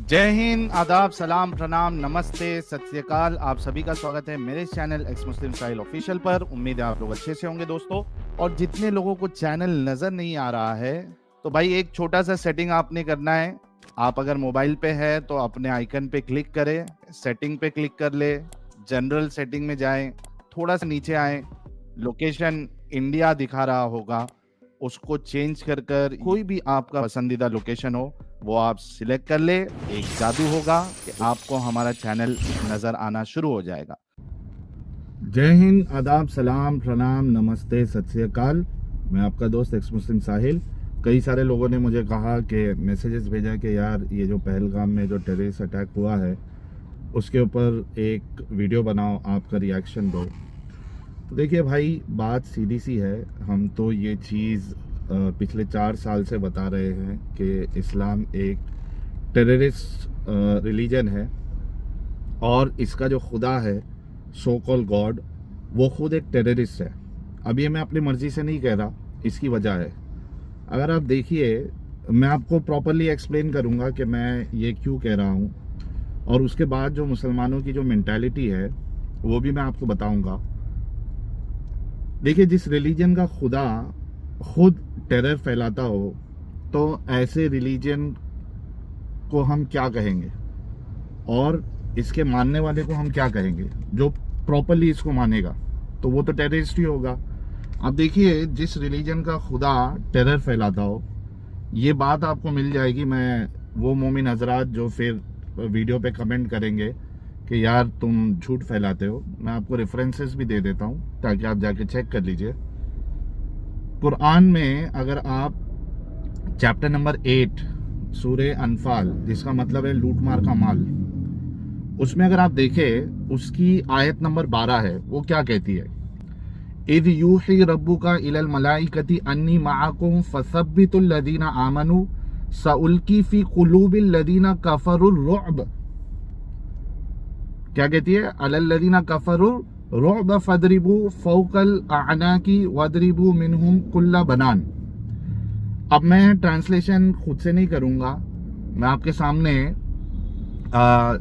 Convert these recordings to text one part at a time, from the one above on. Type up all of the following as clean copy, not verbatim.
जय हिंद, आदाब, सलाम, प्रणाम, नमस्ते, सत श्री अकाल। आप सभी का स्वागत है मेरे चैनल एक्स मुस्लिम साहिल ऑफिशियल पर। उम्मीद है आप लोग अच्छे से होंगे दोस्तों। और जितने लोगों को चैनल नजर नहीं आ रहा है तो भाई एक छोटा सा सेटिंग आपने करना है। आप अगर मोबाइल पे है तो अपने आइकन पे क्लिक करें, सेटिंग पे क्लिक कर ले, जनरल सेटिंग में जाएं, थोड़ा सा नीचे आए, लोकेशन इंडिया दिखा रहा होगा, उसको चेंज कर कर कोई भी आपका पसंदीदा लोकेशन हो वो आप सिलेक्ट कर ले। एक जादू होगा कि आपको हमारा चैनल नजर आना शुरू हो जाएगा। जय हिंद, आदाब, सलाम, प्रणाम, नमस्ते, सत श्री अकाल। मैं आपका दोस्त एक्स मुस्लिम साहिल। कई सारे लोगों ने मुझे कहा कि मैसेजेस भेजा कि यार ये जो पहलगाम में जो टेररिस्ट अटैक हुआ है उसके ऊपर एक वीडियो बनाओ, आपका रिएक्शन दो। तो देखिए भाई, बात सीधी सी है। हम तो ये चीज़ पिछले 4 साल से बता रहे हैं कि इस्लाम एक टेररिस्ट रिलीजन है और इसका जो खुदा है, सो कॉल गॉड, वो खुद एक टेररिस्ट है। अब ये मैं अपनी मर्जी से नहीं कह रहा, इसकी वजह है। अगर आप देखिए, मैं आपको प्रॉपरली एक्सप्लेन करूँगा कि मैं ये क्यों कह रहा हूँ, और उसके बाद जो मुसलमानों की जो मेंटालिटी है वो भी मैं आपको बताऊँगा। देखिए, जिस रिलीजन का खुदा खुद टेरर फैलाता हो तो ऐसे रिलीजन को हम क्या कहेंगे, और इसके मानने वाले को हम क्या कहेंगे? जो प्रॉपरली इसको मानेगा तो वो तो टेररिस्ट ही होगा। अब देखिए, जिस रिलीजन का खुदा टेरर फैलाता हो, ये बात आपको मिल जाएगी। मैं वो मोमिन हजरात जो फिर वीडियो पे कमेंट करेंगे कि यार तुम झूठ फैलाते हो, मैं आपको रेफरेंसेस भी दे देता हूँ ताकि आप जाके चेक कर लीजिए। कुरान में अगर आप चैप्टर नंबर 8 सूरे अनफाल, जिसका मतलब है लूटमार का माल, उसमें अगर आप देखें, उसकी आयत नंबर 12 है। वो क्या कहती है? इद यूही रब्बुका इलल मलाइकति अन्नी माअकुम फसब्बितुल लदीना आमनु सउल्की फी कुलूबिल लदीना कफरुर रुअब। क्या कहती है? अलल लदीना कफरुर रुअब फदरिबू फौकल अनाकी वदरिबू मिनहुम कुल्ला बनान। अब मैं ट्रांसलेशन खुद से नहीं करूंगा, मैं आपके सामने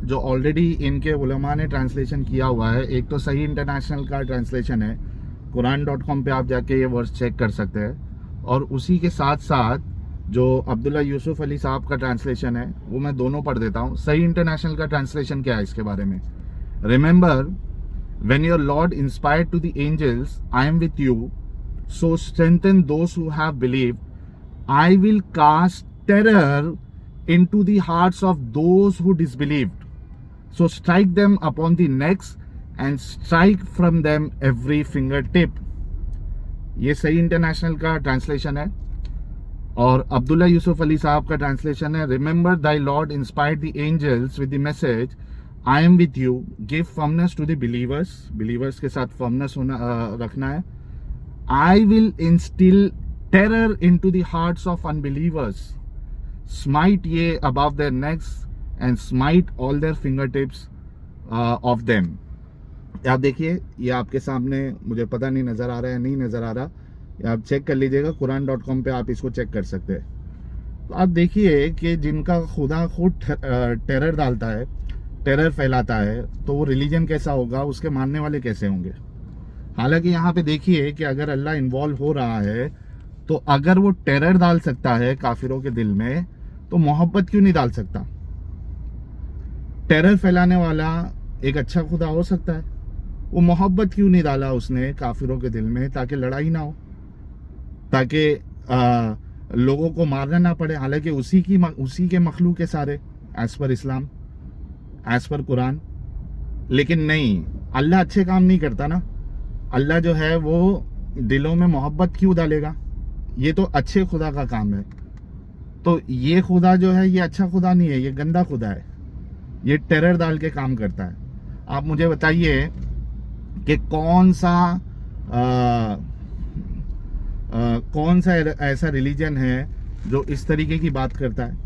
जो ऑलरेडी इनके उलमा ने ट्रांसलेशन किया हुआ है, एक तो सही इंटरनेशनल का ट्रांसलेशन है, कुरान.com पे आप जाके ये वर्ड्स चेक कर सकते हैं, और उसी के साथ साथ जो अब्दुल्ला यूसुफ अली साहब का ट्रांसलेशन है वो मैं दोनों पढ़ देता हूँ। सही इंटरनेशनल का ट्रांसलेशन क्या है इसके बारे में? Remember when your Lord inspired to the angels, I am with you, so strengthen those who have believed. I will cast terror into the hearts of those who disbelieved. So strike them upon the necks and strike from them every fingertip. ये सही international का translation है। और अब्दुल्ला यूसुफ अली साहब का translation है, remember thy lord inspired the angels with the message I am with you, give firmness to the believers. Believers के साथ फर्मनेस होना रखना है। I will instil terror into the hearts of unbelievers, smite ye above their necks and smite all their finger tips of them. आप देखिए, ये आपके सामने, मुझे पता नहीं नजर आ रहा है नहीं नजर आ रहा, आप चेक कर लीजिएगा, कुरान.com पे आप इसको चेक कर सकते हैं। तो आप देखिए कि जिनका खुदा खुद टेरर डालता है, टेरर फैलाता है, तो वो रिलीजन कैसा होगा, उसके मानने वाले कैसे होंगे? हालांकि यहाँ पे देखिए कि अगर अल्लाह इन्वॉल्व हो रहा है तो अगर वो टेरर डाल सकता है काफिरों के दिल में, तो मोहब्बत क्यों नहीं डाल सकता? टेरर फैलाने वाला एक अच्छा खुदा हो सकता है, वो मोहब्बत क्यों नहीं डाला उसने काफिरों के दिल में, ताकि लड़ाई ना हो, ताकि लोगों को मारना ना पड़े। हालांकि उसी के मखलूक के सारे, एज पर इस्लाम, एज पर कुरान। लेकिन नहीं, अल्लाह अच्छे काम नहीं करता ना। अल्लाह जो है वो दिलों में मोहब्बत क्यों डालेगा? ये तो अच्छे खुदा का काम है। तो ये खुदा जो है ये अच्छा खुदा नहीं है, ये गंदा खुदा है, ये टेरर डाल के काम करता है। आप मुझे बताइए कि कौन सा ऐसा रिलीजन है जो इस तरीके की बात करता है।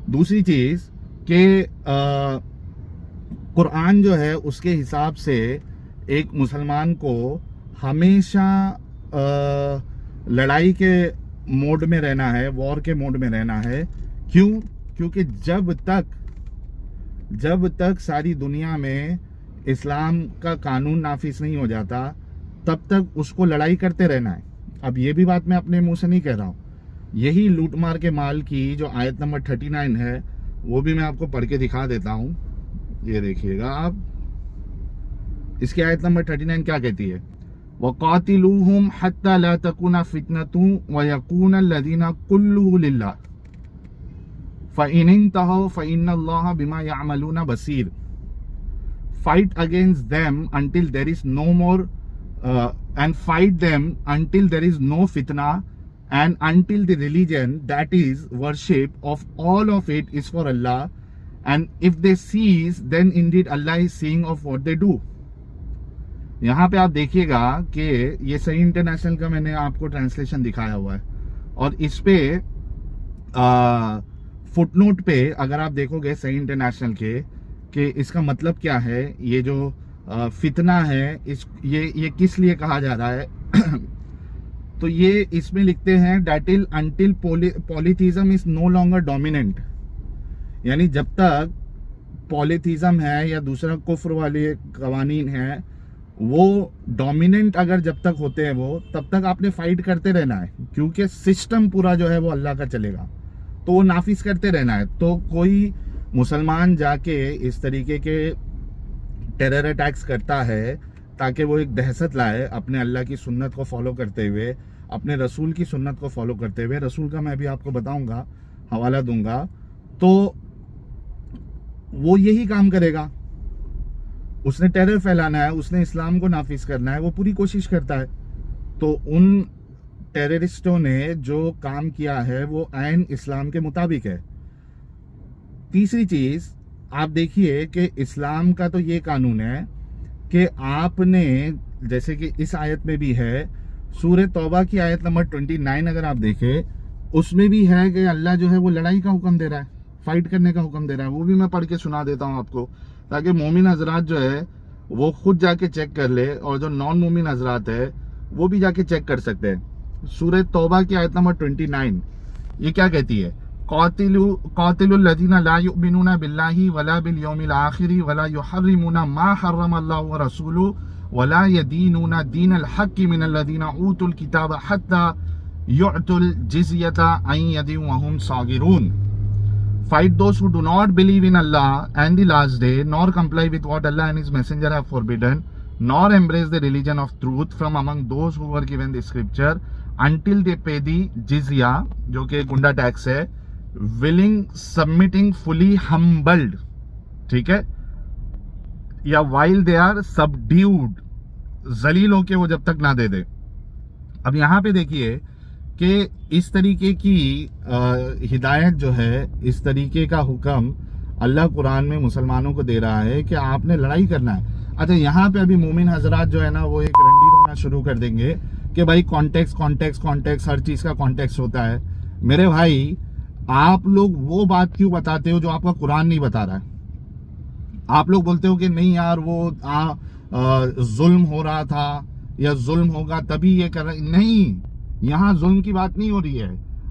दूसरी चीज कि कुरान जो है उसके हिसाब से एक मुसलमान को हमेशा लड़ाई के मोड में रहना है, वॉर के मोड में रहना है। क्यों? क्योंकि जब तक सारी दुनिया में इस्लाम का कानून नाफिज नहीं हो जाता तब तक उसको लड़ाई करते रहना है। अब ये भी बात मैं अपने मुंह से नहीं कह रहा हूँ, यही लूटमार के माल की जो आयत नंबर 39 है वो भी मैं आपको पढ़ के दिखा देता हूँ। ये देखिएगा आप, इसकी आयत नंबर 39 क्या कहती है, वक़ातिलूहुम हत्ता ला तकुना फितनतुन व यकूना अल्लज़ीना कुल्लुहु लिल्लाह फ़इन इंतहौ फ़इन्नल्लाह बिमा यअमलूना बसीर। Fight against them until there is no more and fight them until there is no fitna and until the religion that is worship of all of it is for Allah, and if they cease then indeed Allah is seeing of what they do। यहाँ पे आप देखिएगा कि ये सही international का मैंने आपको ट्रांसलेशन दिखाया हुआ है, और इस पे फुटनोट पे अगर आप देखोगे सही इंटरनेशनल के कि इसका मतलब क्या है, ये जो फितना है ये किस लिए कहा जा रहा है तो ये इसमें लिखते हैं डैटिल until polytheism is no longer dominant, यानी जब तक पॉलीथीज्म है या दूसरा कुफ्र वाले कवानीन है वो डोमिनेंट अगर जब तक होते हैं वो, तब तक आपने फाइट करते रहना है, क्योंकि सिस्टम पूरा जो है वो अल्लाह का चलेगा, तो वो नाफिज करते रहना है। तो कोई मुसलमान जाके इस तरीके के टेरर अटैक्स करता है ताकि वो एक दहशत लाए अपने अल्लाह की सुन्नत को फॉलो करते हुए, अपने रसूल की सुन्नत को फॉलो करते हुए, रसूल का मैं भी आपको बताऊंगा, हवाला दूंगा, तो वो यही काम करेगा। उसने टेरर फैलाना है, उसने इस्लाम को नाफिज करना है, वो पूरी कोशिश करता है। तो उन टेररिस्टों ने जो काम किया है वो ऐन इस्लाम के मुताबिक है। तीसरी चीज आप देखिए कि इस्लाम का तो ये कानून है कि आपने, जैसे कि इस आयत में भी है, सूरह तौबा की आयत नंबर 29 अगर आप देखें उसमें भी है कि अल्लाह जो है वो लड़ाई का हुक्म दे रहा है, फाइट करने का हुक्म दे रहा है। वो भी मैं पढ़ के सुना देता हूँ आपको, ताकि मोमिन हजरात जो है वो खुद जाके चेक कर ले, और जो नॉन मोमिन हजरात है वो भी जाके चेक कर सकते हैं। सूरह तौबा की आयत नंबर 29 ये क्या कहती है, क़ातिलुल्लज़ीना ला युमिनूना बिल्लाहि वला बिल यौमिल आखिर वला युहर्रिमूना मा हर्रम अल्लाहु व रसूलुहु वला यदीनूना दीनल हक़्क़ि मिनल्लज़ीना ऊतुल किताब हत्ता युअतुल जिज़यता अन यदिन व हुम सागिरून। Fight those who do not believe in Allah and the last day, nor comply with what Allah and His Messenger have forbidden, nor embrace the religion of truth from among those who were given the scripture, until they pay the jizya, जो कि गुंडा tax है, willing, submitting, fully humbled, ठीक है, या while they are subdued, जलील होके वो जब तक ना दे दे। अब यहाँ पे देखिए कि इस तरीके की हिदायत जो है, इस तरीके का हुक्म अल्लाह कुरान में मुसलमानों को दे रहा है कि आपने लड़ाई करना है। अच्छा, यहाँ पे अभी मोमिन हजरात जो है ना वो एक रंडी रोना शुरू कर देंगे कि भाई कॉन्टेक्स्ट हर चीज़ का कॉन्टेक्स्ट होता है। मेरे भाई, आप लोग वो बात क्यों बताते हो जो आपका कुरान नहीं बता रहा है? आप लोग बोलते हो कि नहीं यार वो जुल्म हो रहा था या जुल्म होगा तभी ये कर रहा, नहीं, यहाँ जुल्म की बात नहीं हो रही है।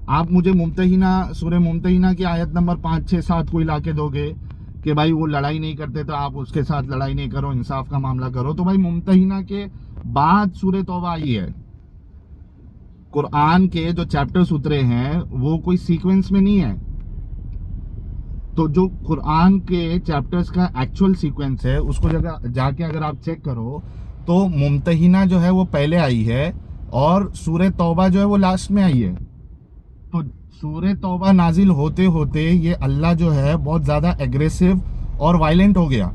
आप मुझे मुमतहिना, सूरह मुमतहिना की आयत नंबर 5, 6, 7 को ला के दोगे कि भाई वो लड़ाई नहीं करते तो आप उसके साथ लड़ाई नहीं करो, इंसाफ का मामला करो, तो भाई मुमतहिना के बाद सूरह तौबा आई है। कुरान के जो चैप्टर्स उतरे हैं वो कोई सीक्वेंस में नहीं है, तो जो कुरान के चैप्टर्स का एक्चुअल सीक्वेंस है उसको जाके अगर आप चेक करो तो मुमतहिना जो है वो पहले आई है और सूरह तौबा जो है वो लास्ट में आई है। तो सूरह तौबा नाजिल होते होते ये अल्लाह जो है बहुत ज़्यादा एग्रेसिव और वायलेंट हो गया,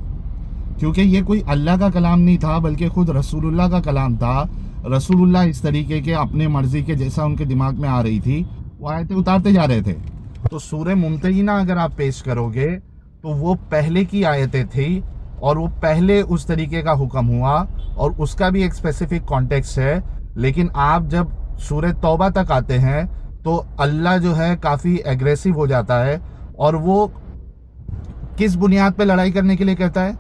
क्योंकि ये कोई अल्लाह का कलाम नहीं था बल्कि खुद रसूलुल्लाह का कलाम था। रसूलुल्लाह इस तरीके के अपने मर्जी के जैसा उनके दिमाग में आ रही थी वो आयतें उतारते जा रहे थे। तो सूरह मुमतहिना अगर आप पेश करोगे तो वो पहले की आयतें थी और वो पहले उस तरीके का हुक्म हुआ और उसका भी एक स्पेसिफिक कॉन्टेक्स्ट है। लेकिन आप जब सूरह तौबा तक आते हैं तो अल्लाह जो है काफ़ी एग्रेसिव हो जाता है, और वो किस बुनियाद पे लड़ाई करने के लिए कहता है?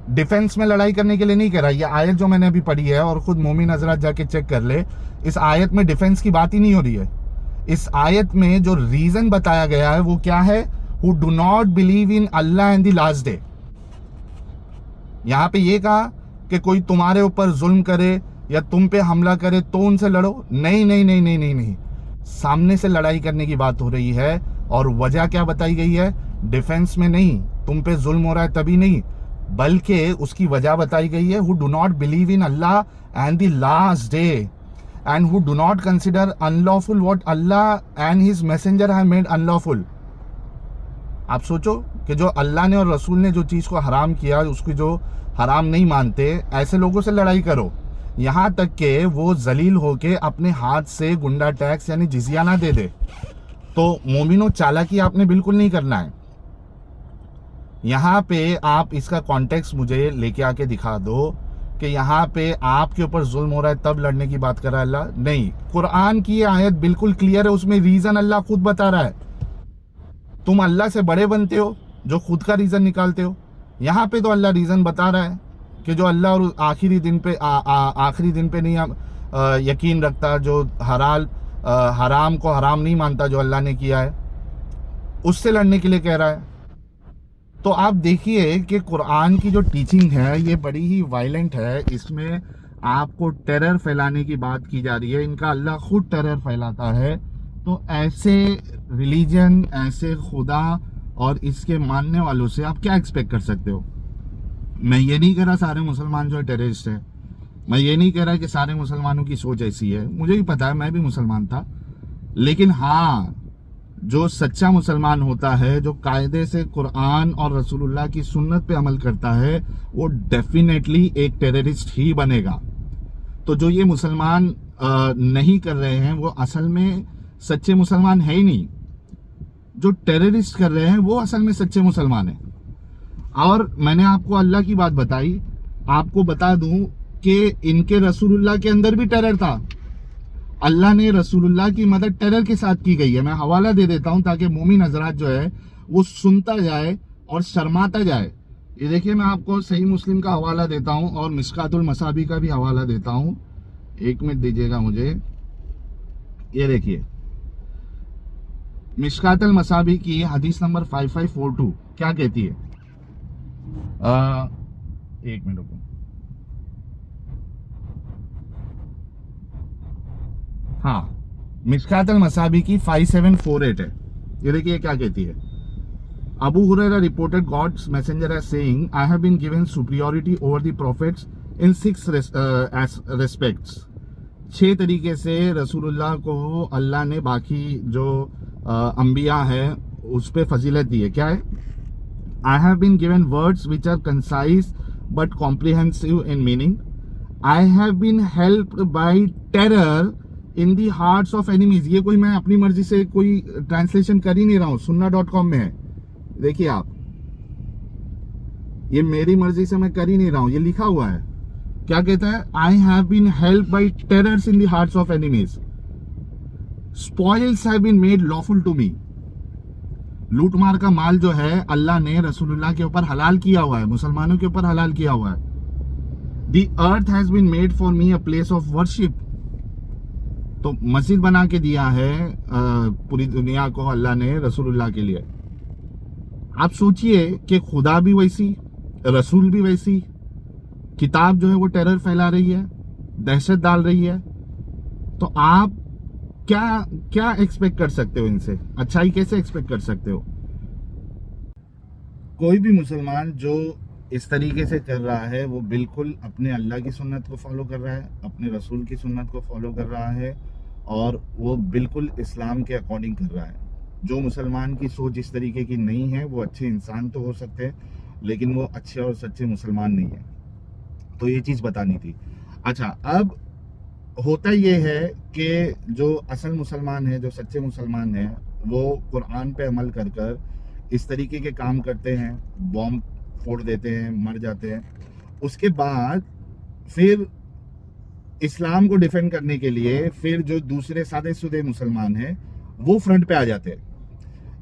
डिफेंस में लड़ाई करने के लिए नहीं कह रहा। ये आयत जो मैंने अभी पढ़ी है और ख़ुद मोमिन हजरात जाके चेक कर ले, इस आयत में डिफेंस की बात ही नहीं हो रही है। इस आयत में जो रीज़न बताया गया है वो क्या है? who do not believe in Allah and the last day. यहां पे ये कहा कि कोई तुम्हारे ऊपर जुल्म करे या तुम पे हमला करे तो उनसे लड़ो, नहीं नहीं नहीं नहीं नहीं नहीं, सामने से लड़ाई करने की बात हो रही है। और वजह क्या बताई गई है? डिफेंस में नहीं, तुम पे जुल्म हो रहा है तभी नहीं, बल्कि उसकी वजह बताई गई है, who do not believe in Allah and the last day and who do not consider unlawful what Allah and his messenger have made unlawful. आप सोचो कि जो अल्लाह ने और रसूल ने जो चीज़ को हराम किया उसकी जो हराम नहीं मानते, ऐसे लोगों से लड़ाई करो, यहाँ तक कि वो जलील होके अपने हाथ से गुंडा टैक्स यानी जिजिया ना दे दे। तो मोमिनो, चालाकी आपने बिल्कुल नहीं करना है। यहाँ पे आप इसका कॉन्टेक्स्ट मुझे लेके आके दिखा दो कि यहाँ पे आपके ऊपर जुल्म हो रहा है तब लड़ने की बात कर रहा है अल्लाह, नहीं। कुरान की आयत बिल्कुल क्लियर है, उसमें रीजन अल्लाह खुद बता रहा है। तुम अल्लाह से बड़े बनते हो जो खुद का रीजन निकालते हो। यहाँ पे तो अल्लाह रीजन बता रहा है कि जो अल्लाह और आखिरी दिन पे नहीं यकीन रखता, जो हराम को हराम नहीं मानता जो अल्लाह ने किया है, उससे लड़ने के लिए कह रहा है। तो आप देखिए कि कुरान की जो टीचिंग है ये बड़ी ही वायलेंट है। इसमें आपको टेरर फैलाने की बात की जा रही है। इनका अल्लाह खुद टेरर फैलाता है। तो ऐसे रिलीजन, ऐसे खुदा और इसके मानने वालों से आप क्या एक्सपेक्ट कर सकते हो? मैं ये नहीं कह रहा सारे मुसलमान जो है टेररिस्ट है, मैं ये नहीं कह रहा कि सारे मुसलमानों की सोच ऐसी है, मुझे भी पता है, मैं भी मुसलमान था। लेकिन हाँ, जो सच्चा मुसलमान होता है, जो कायदे से कुरान और रसूलुल्लाह की सुन्नत पे अमल करता है, वो डेफिनेटली एक टेररिस्ट ही बनेगा। तो जो ये मुसलमान नहीं कर रहे हैं वो असल में सच्चे मुसलमान है ही नहीं। जो टेररिस्ट कर रहे हैं वो असल में सच्चे मुसलमान हैं। और मैंने आपको अल्लाह की बात बताई, आपको बता दूं कि इनके रसूलुल्लाह के अंदर भी टेरर था। अल्लाह ने रसूलुल्लाह की मदद टेरर के साथ की गई है। मैं हवाला दे देता हूं ताकि मोमिन हजरात जो है वो सुनता जाए और शर्माता जाए। ये देखिए, मैं आपको सही मुस्लिम का हवाला देता हूं और मिशकातुल मसाबी का भी हवाला देता हूं। एक मिनट दीजिएगा मुझे। ये देखिए, मिशकातुल मसाबी की हदीस नंबर 5542 क्या कहती है? एक मिनट रुको। हाँ, मिशकातुल मसाबी की 5748 है। ये देखिए क्या कहती है। Abu Huraira reported God's messenger as saying, I have been given superiority over the prophets in 6 respects. 6 तरीके से रसूलुल्लाह को अल्लाह ने बाकी जो अंबिया है उस पे फजीलत दी है। क्या है? I have been given words which are concise but comprehensive in meaning. I have been helped by terror in the hearts of enemies. ये कोई मैं अपनी मर्जी से कोई ट्रांसलेशन कर ही नहीं रहा हूँ, sunnah.com में है। देखिए आप, ये मेरी मर्जी से मैं कर ही नहीं रहा हूं, ये लिखा हुआ है। क्या कहता है? I have been help by terrors in the hearts of enemies, spoils have been made lawful to me. लूटमार का माल जो है अल्लाह ने रसूलुल्लाह के ऊपर हलाल किया हुआ है, मुसलमानों के ऊपर हलाल किया हुआ है। The earth has been made for me a place of worship. तो मस्जिद बना के दिया है पूरी दुनिया को अल्लाह ने रसूलुल्लाह के लिए। आप सोचिए कि खुदा भी वैसी, रसूल भी वैसी, किताब जो है वो टेरर फैला रही है, दहशत डाल रही है। तो आप क्या एक्सपेक्ट कर सकते हो इनसे? अच्छाई कैसे एक्सपेक्ट कर सकते हो? कोई भी मुसलमान जो इस तरीके से कर रहा है वो बिल्कुल अपने अल्लाह की सुन्नत को फॉलो कर रहा है, अपने रसूल की सुन्नत को फॉलो कर रहा है और वो बिल्कुल इस्लाम के अकॉर्डिंग कर रहा है। जो मुसलमान की सोच इस तरीके की नहीं है वो अच्छे इंसान तो हो सकते हैं, लेकिन वो अच्छे और सच्चे मुसलमान नहीं है। तो ये चीज़ बतानी थी। अच्छा, अब होता ये है कि जो असल मुसलमान है, जो सच्चे मुसलमान हैं, वो कुरान पे अमल कर कर इस तरीके के काम करते हैं, बॉम्ब फोड़ देते हैं, मर जाते हैं। उसके बाद फिर इस्लाम को डिफेंड करने के लिए फिर जो दूसरे सादे सुदे मुसलमान हैं वो फ्रंट पे आ जाते हैं।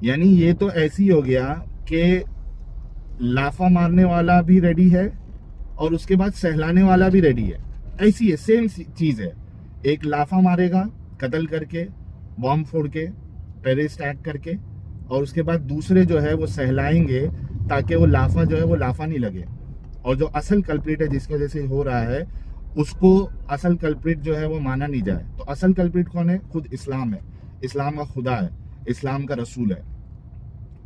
यानी ये तो ऐसी हो गया कि लाफा मारने वाला भी रेडी है और उसके बाद सहलाने वाला भी रेडी है। ऐसी है, सेम चीज़ है। एक लाफा मारेगा कत्ल करके, बॉम्ब फोड़ के, टेररिस्ट अटैक करके, और उसके बाद दूसरे जो है वो सहलाएंगे ताकि वो लाफा जो है वो लाफा नहीं लगे, और जो असल कल्प्रिट है जिसकी वजह से हो रहा है उसको असल कल्प्रिट जो है वो माना नहीं जाए। तो असल कल्प्रिट कौन है? खुद इस्लाम है, इस्लाम का खुदा है, इस्लाम का रसूल है।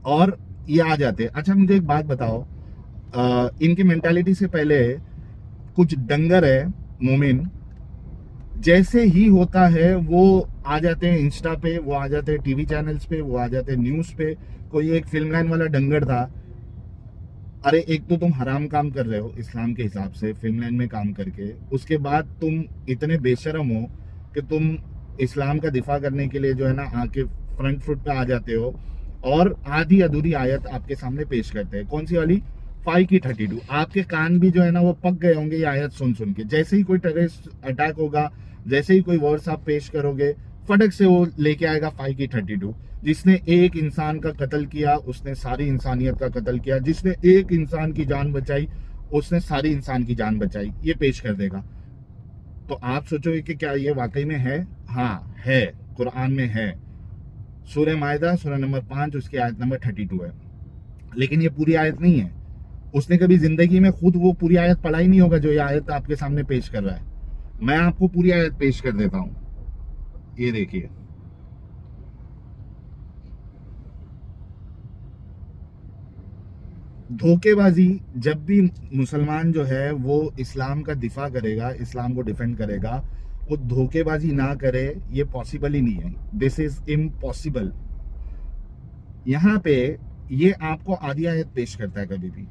और ये आ जाते हैं। अच्छा मुझे एक बात बताओ, इनकी मेंटालिटी से पहले कुछ डंगर है मोमिन, जैसे ही होता है वो आ जाते हैं इंस्टा पे, वो आ जाते हैं टीवी चैनल्स पे, वो आ जाते हैं न्यूज़ पे। कोई एक फिल्म लाइन वाला डंगर था, अरे एक तो तुम हराम काम कर रहे हो इस्लाम के हिसाब से फिल्म लाइन में काम करके, उसके बाद तुम इतने बेशरम हो कि तुम इस्लाम का दिफा करने के लिए जो है ना आके फ्रंट फुट पे आ जाते हो और आधी अधूरी आयत आपके सामने पेश करते हैं। कौन सी वाली? 5 की 32। आपके कान भी जो है ना वो पक गए होंगे ये आयत सुन सुन के। जैसे ही कोई टेररिस्ट अटैक होगा, जैसे ही कोई वर्ड्स आप पेश करोगे, फटक से वो लेके आएगा 5 की 32। जिसने एक इंसान का कत्ल किया उसने सारी इंसानियत का कत्ल किया, जिसने एक इंसान की जान बचाई उसने सारी इंसान की जान बचाई, ये पेश कर देगा। तो आप सोचोगे कि क्या ये वाकई में है? हाँ है, कुरान में है। सूरह मायदा सूरह नंबर 5 उसकी आयत नंबर 32 है। लेकिन ये पूरी आयत नहीं है। उसने कभी जिंदगी में खुद वो पूरी आयत पढ़ा ही नहीं होगा जो ये आयत आपके सामने पेश कर रहा है। मैं आपको पूरी आयत पेश कर देता हूं, ये देखिए। धोखेबाजी, जब भी मुसलमान जो है वो इस्लाम का दिफा करेगा, इस्लाम को डिफेंड करेगा, वो धोखेबाजी ना करे, ये पॉसिबल ही नहीं है। This is impossible. यहाँ पे ये आपको आधी आयत पेश करता है कभी भी।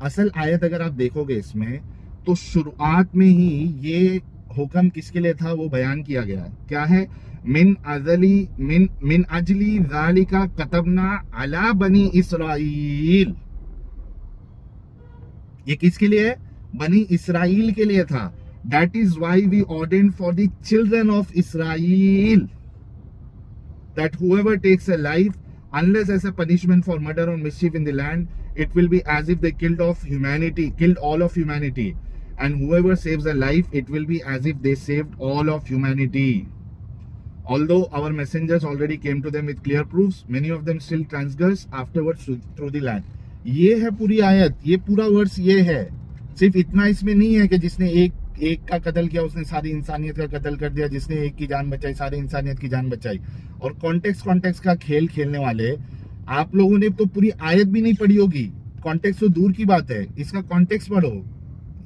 असल आयत अगर आप देखोगे इसमें तो शुरुआत में ही ये हुक्म किसके लिए था वो बयान किया गया है। क्या है? मिन अजली ज़ालिका कतबना अला बनी इसराइल। ये किसके लिए है? बनी इसराइल के लिए था। That is why we ordained for the children of Israel that whoever takes a life unless as a punishment for murder or mischief in the land, it will be as if they killed all of humanity, and whoever saves a life, it will be as if they saved all of humanity. Although our messengers already came to them with clear proofs, many of them still transgress afterwards through the land. ये है पूरी आयत, ये पूरा verse ये है। सिर्फ इतना इसमें नहीं है कि जिसने एक का कत्ल किया उसने सारी इंसानियत का कत्ल कर दिया, जिसने एक की जान बचाई सारी इंसानियत की जान बचाई। और कॉन्टेक्स्ट का खेल खेलने वाले आप लोगों ने तो पूरी आयत भी नहीं पढ़ी होगी। कॉन्टेक्स्ट तो दूर की बात है, इसका कॉन्टेक्स्ट पढ़ो।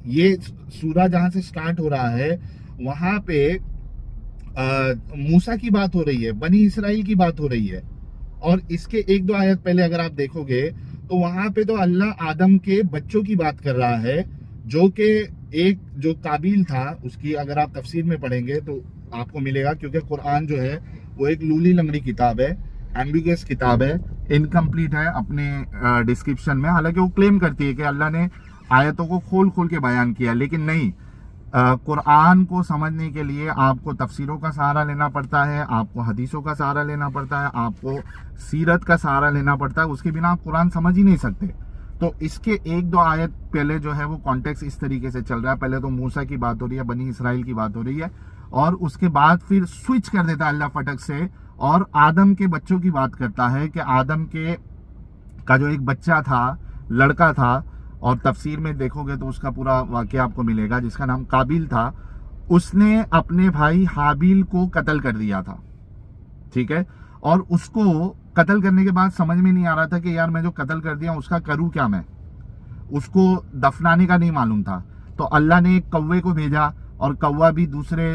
ये सूरा जहां से स्टार्ट हो रहा है वहां पे मूसा की बात हो रही है, बनी इसराइल की बात हो रही है। और इसके एक दो आयत पहले अगर आप देखोगे तो वहां पे तो अल्लाह आदम के बच्चों की बात कर रहा है, जो कि एक जो काबिल था उसकी अगर आप तफसीर में पढ़ेंगे तो आपको मिलेगा। क्योंकि कुरान जो है वो एक लूली लंगड़ी किताब है, एम्बिगस किताब है, इनकम्प्लीट है अपने डिस्क्रिप्शन में। हालांकि वो क्लेम करती है कि अल्लाह ने आयतों को खोल खोल के बयान किया, लेकिन नहीं। कुरान को समझने के लिए आपको तफसीरों का सहारा लेना पड़ता है, आपको हदीसों का सहारा लेना पड़ता है, आपको सीरत का सहारा लेना पड़ता है। उसके बिना आप कुरान समझ ही नहीं सकते। तो इसके एक दो आयत पहले जो है वो कॉन्टेक्स्ट इस तरीके से चल रहा है। पहले तो मूसा की बात हो रही है, बनी इसराइल की बात हो रही है, और उसके बाद फिर स्विच कर देता है अल्लाह फटक से और आदम के बच्चों की बात करता है कि आदम के का जो एक बच्चा था, लड़का था, और तफसीर में देखोगे तो उसका पूरा वाकया आपको मिलेगा, जिसका नाम काबिल था। उसने अपने भाई हाबिल को कत्ल कर दिया था, ठीक है। और उसको कत्ल करने के बाद समझ में नहीं आ रहा था कि यार मैं जो कत्ल कर दिया उसका करूँ क्या मैं, उसको दफनाने का नहीं मालूम था। तो अल्लाह ने एक कौवे को भेजा और कौवा भी दूसरे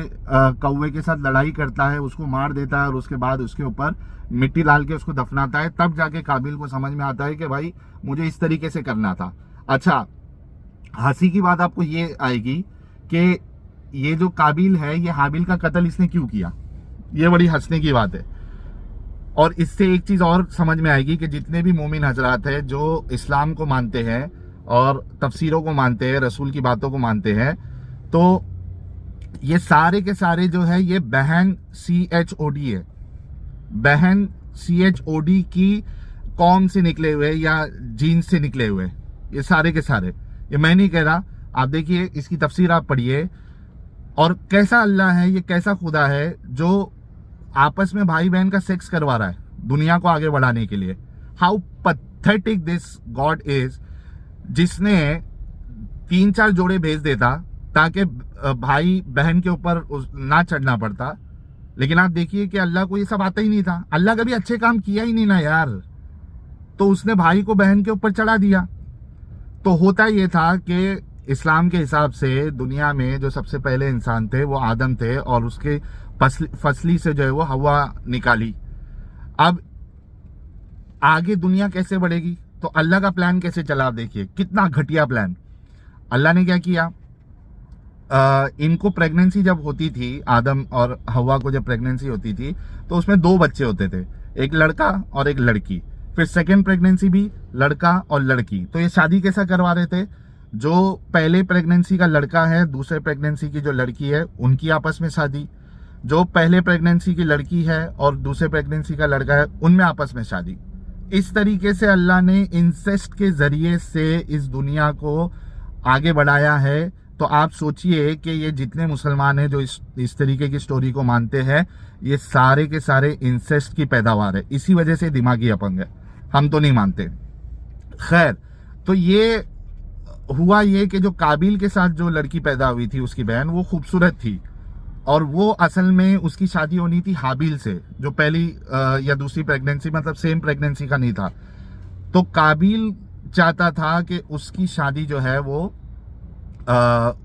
कौवे के साथ लड़ाई करता है, उसको मार देता है और उसके बाद उसके ऊपर मिट्टी डाल के उसको दफनाता है। तब जाके काबिल को समझ में आता है कि भाई मुझे इस तरीके से करना था। अच्छा, हंसी की बात आपको ये आएगी कि ये जो काबिल है ये हाबिल का कत्ल इसने क्यों किया, ये बड़ी हंसने की बात है। और इससे एक चीज और समझ में आएगी कि जितने भी मोमिन हजरात हैं जो इस्लाम को मानते हैं और तफसीरों को मानते हैं, रसूल की बातों को मानते हैं, तो ये सारे के सारे जो है ये बहन CHOD है, बहन CHOD की कौम से निकले हुए या जीन से निकले हुए, ये सारे के सारे। ये मैं नहीं कह रहा, आप देखिए इसकी तफसीर आप पढ़िए। और कैसा अल्लाह है, ये कैसा खुदा है जो आपस में भाई बहन का सेक्स करवा रहा है। दुनिया को आगे बढ़ाने के लिए। How pathetic this God is, जिसने 3-4 जोड़े भेज देता ताकि भाई बहन के ऊपर ना चढ़ना पड़ता। लेकिन आप देखिए कि अल्लाह को ये सब आता ही नहीं था, अल्लाह कभी अच्छे काम किया ही नहीं ना यार, तो उसने भाई को बहन के ऊपर चढ़ा दिया। तो होता ये था कि इस्लाम के हिसाब से दुनिया में जो सबसे पहले इंसान थे वो आदम थे, और उसके फसली से जो है वो हवा निकाली। अब आगे दुनिया कैसे बढ़ेगी, तो अल्लाह का प्लान कैसे चला, आप देखिए कितना घटिया प्लान। अल्लाह ने क्या किया, इनको प्रेगनेंसी जब होती थी, आदम और हवा को जब प्रेगनेंसी होती थी तो उसमें 2 बच्चे होते थे, एक लड़का और एक लड़की। फिर सेकेंड प्रेगनेंसी भी लड़का और लड़की। तो ये शादी कैसा करवा रहे थे, जो पहले प्रेगनेंसी का लड़का है, दूसरे प्रेगनेंसी की जो लड़की है, उनकी आपस में शादी। जो पहले प्रेगनेंसी की लड़की है और दूसरे प्रेगनेंसी का लड़का है, उनमें आपस में शादी। इस तरीके से अल्लाह ने इंसेस्ट के जरिए से इस दुनिया को आगे बढ़ाया है। तो आप सोचिए कि ये जितने मुसलमान हैं जो इस तरीके की स्टोरी को मानते हैं, ये सारे के सारे इंसेस्ट की पैदावार है। इसी वजह से दिमागी अपंग है, हम तो नहीं मानते। खैर, तो ये हुआ ये कि जो काबिल के साथ जो लड़की पैदा हुई थी, उसकी बहन, वो खूबसूरत थी, और वो असल में उसकी शादी होनी थी हाबिल से, जो पहली या दूसरी प्रेगनेंसी, मतलब सेम प्रेगनेंसी का नहीं था। तो काबिल चाहता था कि उसकी शादी जो है वो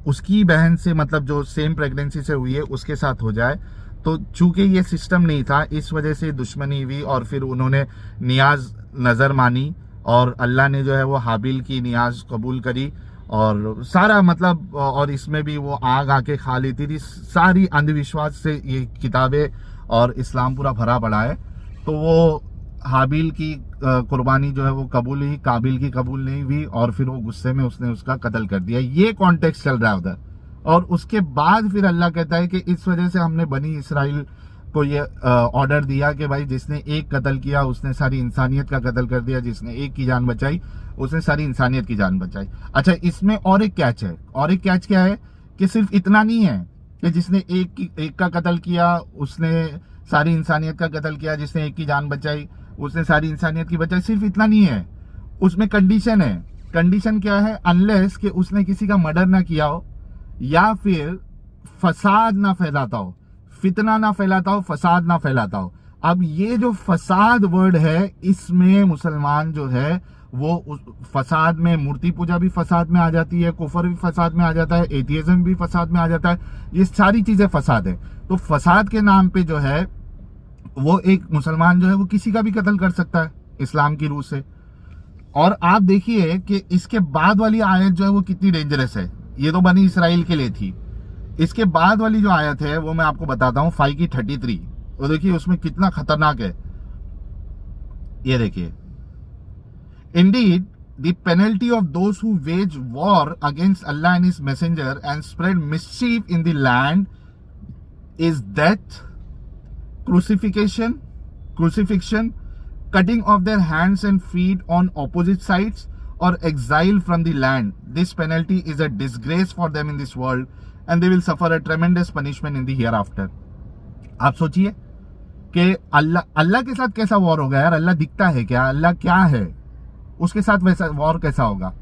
उसकी बहन से, मतलब जो सेम प्रेगनेंसी से हुई है, उसके साथ हो जाए। तो चूंकि ये सिस्टम नहीं था, इस वजह से दुश्मनी हुई, और फिर उन्होंने नियाज नज़र मानी, और अल्लाह ने जो है वो हाबिल की नियाज कबूल करी, और सारा मतलब, और इसमें भी वो आग आके खा लेती थी। सारी अंधविश्वास से ये किताबें और इस्लाम पूरा भरा पड़ा है। तो वो हाबिल की कुर्बानी जो है वो कबूल हुई, काबिल की कबूल नहीं हुई, और फिर वो गुस्से में उसने उसका कत्ल कर दिया। ये कॉन्टेक्स्ट चल रहा है उधर। और उसके बाद फिर अल्लाह कहता है कि इस वजह से हमने बनी इसराइल को ये ऑर्डर दिया कि भाई जिसने एक कत्ल किया उसने सारी इंसानियत का कत्ल कर दिया, जिसने एक की जान बचाई उसने सारी इंसानियत की जान बचाई। अच्छा, इसमें और एक कैच है, और एक कैच क्या है कि सिर्फ इतना नहीं है कि जिसने एक का कत्ल किया उसने सारी इंसानियत का कत्ल किया, जिसने एक की जान बचाई उसने सारी इंसानियत की बचाई। सिर्फ इतना नहीं है, उसमें कंडीशन है। कंडीशन क्या है, अनलेस कि उसने किसी का मर्डर ना किया हो, या फिर फसाद ना फैलाता हो, फितना ना फैलाता हो, फसाद ना फैलाता हो। अब ये जो फसाद वर्ड है, इसमें मुसलमान जो है वो फसाद में, मूर्ति पूजा भी फसाद में आ जाती है, कुफर भी फसाद में आ जाता है, एथियज्म भी फसाद में आ जाता है। ये सारी चीजें फसाद है। तो फसाद के नाम पे जो है वो एक मुसलमान जो है वो किसी का भी कत्ल कर सकता है इस्लाम की रूह से। और आप देखिए कि इसके बाद वाली आयत जो है वो कितनी डेंजरस है। ये तो बनी इसराइल के लिए थी। इसके बाद वाली जो आयत है वो मैं आपको बताता हूं, 5 की 33। वो देखिए उसमें कितना खतरनाक है। ये देखिए, Indeed the penalty of those who veg war against Allah and his messenger and spread mischief in the land is death, crucifixion, cutting off their hands and feet on opposite sides, or exile from the land. This penalty is a disgrace for them in this world, and they will suffer a tremendous punishment in the hereafter. आप सोचिए कि अल्लाह के साथ कैसा war होगा यार। अल्लाह दिखता है क्या, अल्लाह क्या है, उसके साथ वैसा वॉर कैसा होगा।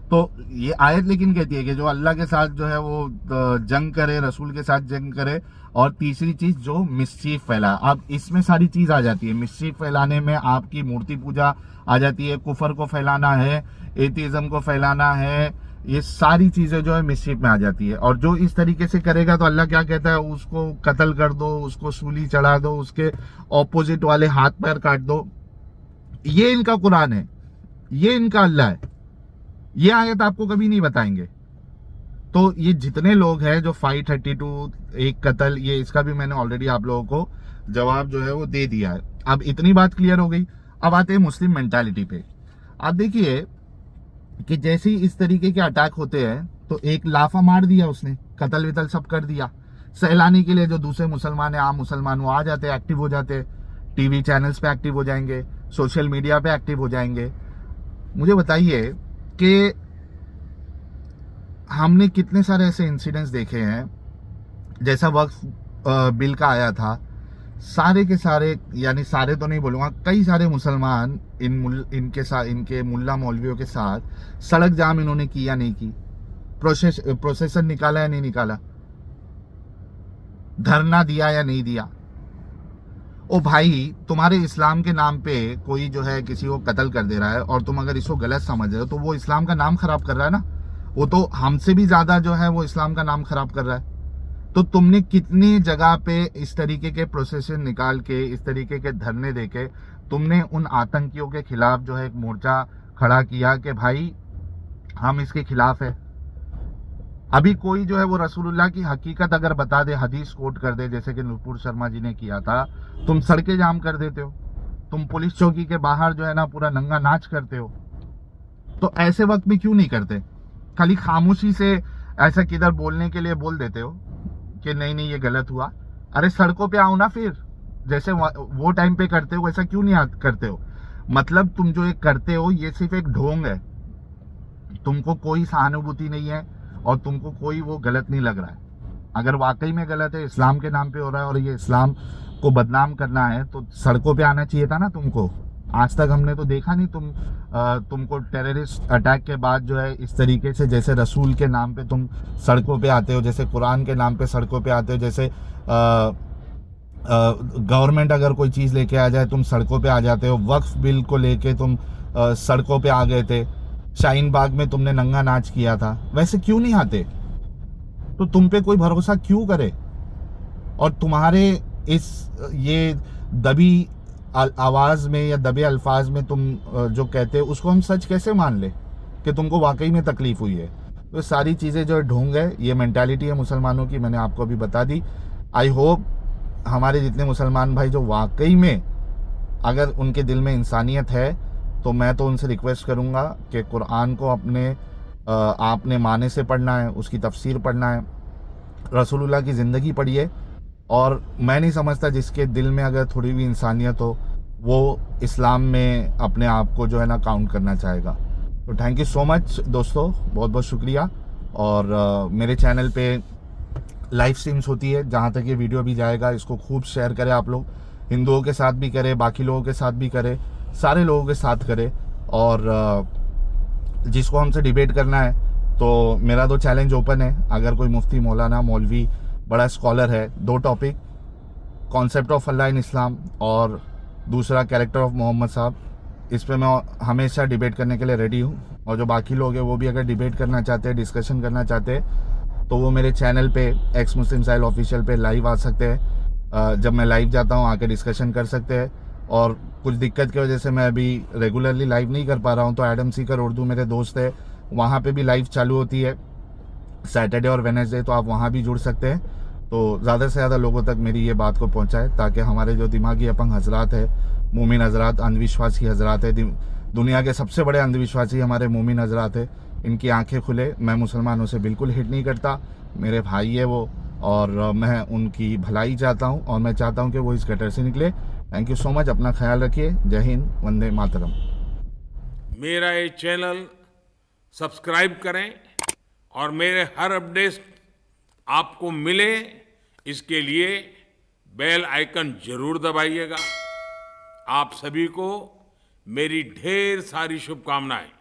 तो ये आयत लेकिन कहती है कि जो अल्लाह के साथ जो है वो जंग करे, रसूल के साथ जंग करे, और तीसरी चीज जो मिसचीफ फैला। अब इसमें सारी चीज आ जाती है। मिसचीफ फैलाने में आपकी मूर्ति पूजा आ जाती है, कुफर को फैलाना है, एथियज्म को फैलाना है, ये सारी चीजें जो है मिसचीफ में आ जाती है। और जो इस तरीके से करेगा तो अल्लाह क्या कहता है, उसको कत्ल कर दो, उसको सूली चढ़ा दो, उसके ऑपोजिट वाले हाथ पैर काट दो। ये इनका कुरान है, ये इनका अल्लाह है। ये आयत आपको कभी नहीं बताएंगे। तो ये जितने लोग हैं जो 532 एक कत्ल, ये इसका भी मैंने ऑलरेडी आप लोगों को जवाब जो है वो दे दिया है। अब इतनी बात क्लियर हो गई। अब आते हैं मुस्लिम मेंटालिटी पे। आप देखिए कि जैसे ही इस तरीके के अटैक होते हैं तो एक लाफा मार दिया उसने, कत्ल वितल सब कर दिया। सहलाने के लिए जो दूसरे मुसलमान है, आम मुसलमान, वो आ जाते, एक्टिव हो जाते, टीवी चैनल्स पे एक्टिव हो जाएंगे, सोशल मीडिया पे एक्टिव हो जाएंगे। मुझे बताइए कि हमने कितने सारे ऐसे इंसिडेंट्स देखे हैं, जैसा वक्फ बिल का आया था सारे के सारे, यानी सारे तो नहीं बोलूँगा, कई सारे मुसलमान इनके साथ, इनके मुल्ला मौलवियों के साथ सड़क जाम इन्होंने की या नहीं की, प्रोसेसन निकाला या नहीं निकाला, धरना दिया या नहीं दिया। ओ भाई, तुम्हारे इस्लाम के नाम पे कोई जो है किसी को कत्ल कर दे रहा है और तुम अगर इसको गलत समझ रहे हो तो वो इस्लाम का नाम खराब कर रहा है ना। वो तो हमसे भी ज्यादा जो है वो इस्लाम का नाम खराब कर रहा है। तो तुमने कितनी जगह पे इस तरीके के प्रोसेसन निकाल के, इस तरीके के धरने देके तुमने उन आतंकियों के खिलाफ जो है एक मोर्चा खड़ा किया कि भाई हम इसके खिलाफ है। अभी कोई जो है वो रसूलुल्लाह की हकीकत अगर बता दे, हदीस कोट कर दे, जैसे कि नुपुर शर्मा जी ने किया था, तुम सड़कें जाम कर देते हो, तुम पुलिस चौकी के बाहर जो है ना पूरा नंगा नाच करते हो। तो ऐसे वक्त में क्यों नहीं करते? खाली खामोशी से ऐसा किधर बोलने के लिए बोल देते हो कि नहीं नहीं ये गलत हुआ। अरे सड़कों पे आओ ना फिर, जैसे वो टाइम पे करते हो वैसा क्यों नहीं करते हो? मतलब तुम जो ये करते हो ये सिर्फ एक ढोंग है, तुमको कोई सहानुभूति नहीं है और तुमको कोई वो गलत नहीं लग रहा है। अगर वाकई में गलत है, इस्लाम के नाम पे हो रहा है और ये इस्लाम को बदनाम करना है, तो सड़कों पे आना चाहिए था ना तुमको। आज तक हमने तो देखा नहीं तुमको टेररिस्ट अटैक के बाद जो है इस तरीके से, जैसे रसूल के नाम पे तुम सड़कों पे आते हो, जैसे कुरान के नाम पे सड़कों पे आते हो, जैसे गवर्नमेंट अगर कोई चीज़ लेके आ जाए तुम सड़कों पे आ जाते हो। वक्फ बिल को लेके तुम सड़कों पे आ गए थे, शाहीन बाग में तुमने नंगा नाच किया था, वैसे क्यों नहीं आते? तो तुम पे कोई भरोसा क्यों करे? और तुम्हारे इस ये दबी आवाज़ में या दबे अल्फाज में तुम जो कहते हो उसको हम सच कैसे मान ले कि तुमको वाकई में तकलीफ हुई है? तो सारी चीज़ें जो ढोंग है, ये मेंटालिटी है मुसलमानों की, मैंने आपको अभी बता दी। आई होप हमारे जितने मुसलमान भाई जो वाकई में अगर उनके दिल में इंसानियत है, तो मैं तो उनसे रिक्वेस्ट करूँगा कि कुरान को आपने माने से पढ़ना है, उसकी तफसीर पढ़ना है, रसूलुल्लाह की ज़िंदगी पढ़िए। और मैं नहीं समझता जिसके दिल में अगर थोड़ी भी इंसानियत हो वो इस्लाम में अपने आप को जो है ना काउंट करना चाहेगा। तो थैंक यू सो मच दोस्तों, बहुत बहुत शुक्रिया। और मेरे चैनल पे लाइव स्ट्रीम्स होती है, जहाँ तक ये वीडियो भी जाएगा इसको खूब शेयर करें आप लोग, हिंदुओं के साथ भी करें, बाकी लोगों के साथ भी करें, सारे लोगों के साथ करें। और जिसको हमसे डिबेट करना है तो मेरा तो चैलेंज ओपन है। अगर कोई मुफ्ती, मौलाना, मौलवी, बड़ा स्कॉलर है, 2 टॉपिक, कॉन्सेप्ट ऑफ अल्लाह इन इस्लाम और दूसरा कैरेक्टर ऑफ मोहम्मद साहब, इस पे मैं हमेशा डिबेट करने के लिए रेडी हूँ। और जो बाकी लोग हैं वो भी अगर डिबेट करना चाहते हैं, डिस्कशन करना चाहते हैं, तो वो मेरे चैनल पे एक्स मुस्लिम साहिल ऑफिशियल पे लाइव आ सकते हैं। जब मैं लाइव जाता हूँ आके डिस्कशन कर सकते हैं। और कुछ दिक्कत की वजह से मैं अभी रेगुलरली लाइव नहीं कर पा रहा हूँ, तो एडम सीकर उर्दू मेरे दोस्त है, वहाँ पे भी लाइव चालू होती है सैटरडे और वेडनेसडे, तो आप वहाँ भी जुड़ सकते हैं। तो ज़्यादा से ज़्यादा लोगों तक मेरी ये बात को पहुँचाए, ताकि हमारे जो दिमागी अपंग हजरात है, मोमिन हजरात, अंधविश्वासी हजरात है, दुनिया के सबसे बड़े अंधविश्वासी हमारे मोमिन हजरात है, इनकी आंखें खुले। मैं मुसलमानों से बिल्कुल हिट नहीं करता, मेरे भाई है वो, और मैं उनकी भलाई चाहता हूँ और मैं चाहता हूँ कि वो इस गटर से निकले। थैंक यू सो मच, अपना ख्याल रखिए। जय हिंद, वंदे मातरम। मेरा ये चैनल सब्सक्राइब करें और मेरे हर अपडेट आपको मिले, इसके लिए बेल आइकन जरूर दबाइएगा। आप सभी को मेरी ढेर सारी शुभकामनाएं।